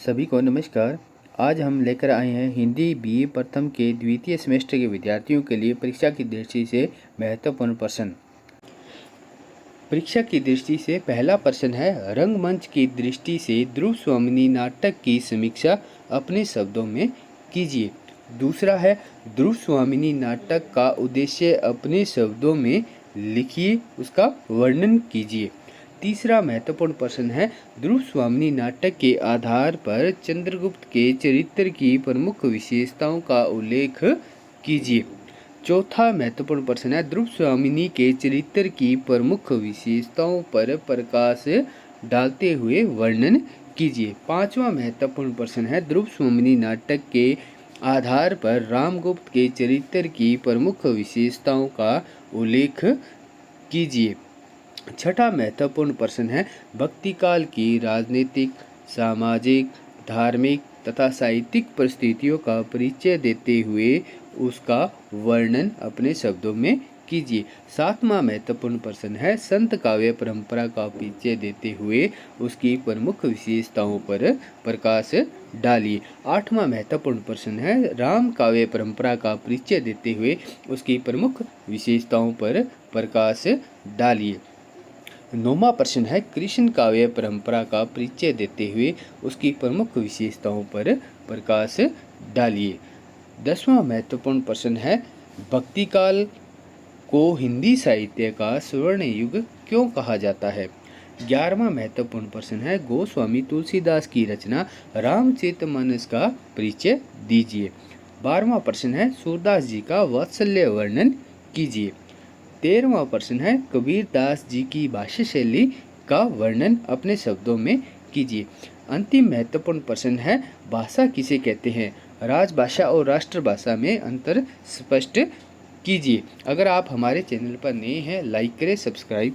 सभी को नमस्कार। आज हम लेकर आए हैं हिंदी बीए प्रथम के द्वितीय सेमेस्टर के विद्यार्थियों के लिए परीक्षा की दृष्टि से महत्वपूर्ण प्रश्न। परीक्षा की दृष्टि से पहला प्रश्न है, रंगमंच की दृष्टि से ध्रुव स्वामिनी नाटक की समीक्षा अपने शब्दों में कीजिए। दूसरा है, ध्रुव स्वामिनी नाटक का उद्देश्य अपने शब्दों में लिखिए, उसका वर्णन कीजिए। तीसरा महत्वपूर्ण प्रश्न है, ध्रुव स्वामिनी नाटक के आधार पर चंद्रगुप्त के चरित्र की प्रमुख विशेषताओं का उल्लेख कीजिए। चौथा महत्वपूर्ण प्रश्न है, ध्रुव स्वामिनी के चरित्र की प्रमुख विशेषताओं पर प्रकाश डालते हुए वर्णन कीजिए। पांचवा महत्वपूर्ण प्रश्न है, ध्रुव स्वामिनी नाटक के आधार पर रामगुप्त के चरित्र की प्रमुख विशेषताओं का उल्लेख कीजिए। छठा महत्वपूर्ण प्रश्न है, भक्ति काल की राजनीतिक, सामाजिक, धार्मिक तथा साहित्यिक परिस्थितियों का परिचय देते हुए उसका वर्णन अपने शब्दों में कीजिए। सातवां महत्वपूर्ण प्रश्न है, संत काव्य परंपरा का परिचय देते हुए उसकी प्रमुख विशेषताओं पर प्रकाश डालिए। आठवां महत्वपूर्ण प्रश्न है, राम काव्य परंपरा का परिचय देते हुए उसकी प्रमुख विशेषताओं पर प्रकाश डालिए। नौवां प्रश्न है, कृष्ण काव्य परंपरा का परिचय देते हुए उसकी प्रमुख विशेषताओं पर प्रकाश डालिए। 10वां महत्वपूर्ण प्रश्न है, भक्ति काल को हिंदी साहित्य का स्वर्ण युग क्यों कहा जाता है। 11वां महत्वपूर्ण प्रश्न है, गोस्वामी तुलसीदास की रचना रामचरितमानस का परिचय दीजिए। 12वां प्रश्न है, सूरदास जी का वात्सल्य वर्णन कीजिए। 13वां प्रश्न है, कबीरदास जी की भाषा शैली का वर्णन अपने शब्दों में कीजिए। अंतिम महत्वपूर्ण प्रश्न है, भाषा किसे कहते हैं, राजभाषा और राष्ट्रभाषा में अंतर स्पष्ट कीजिए। अगर आप हमारे चैनल पर नए हैं, लाइक करें, सब्सक्राइब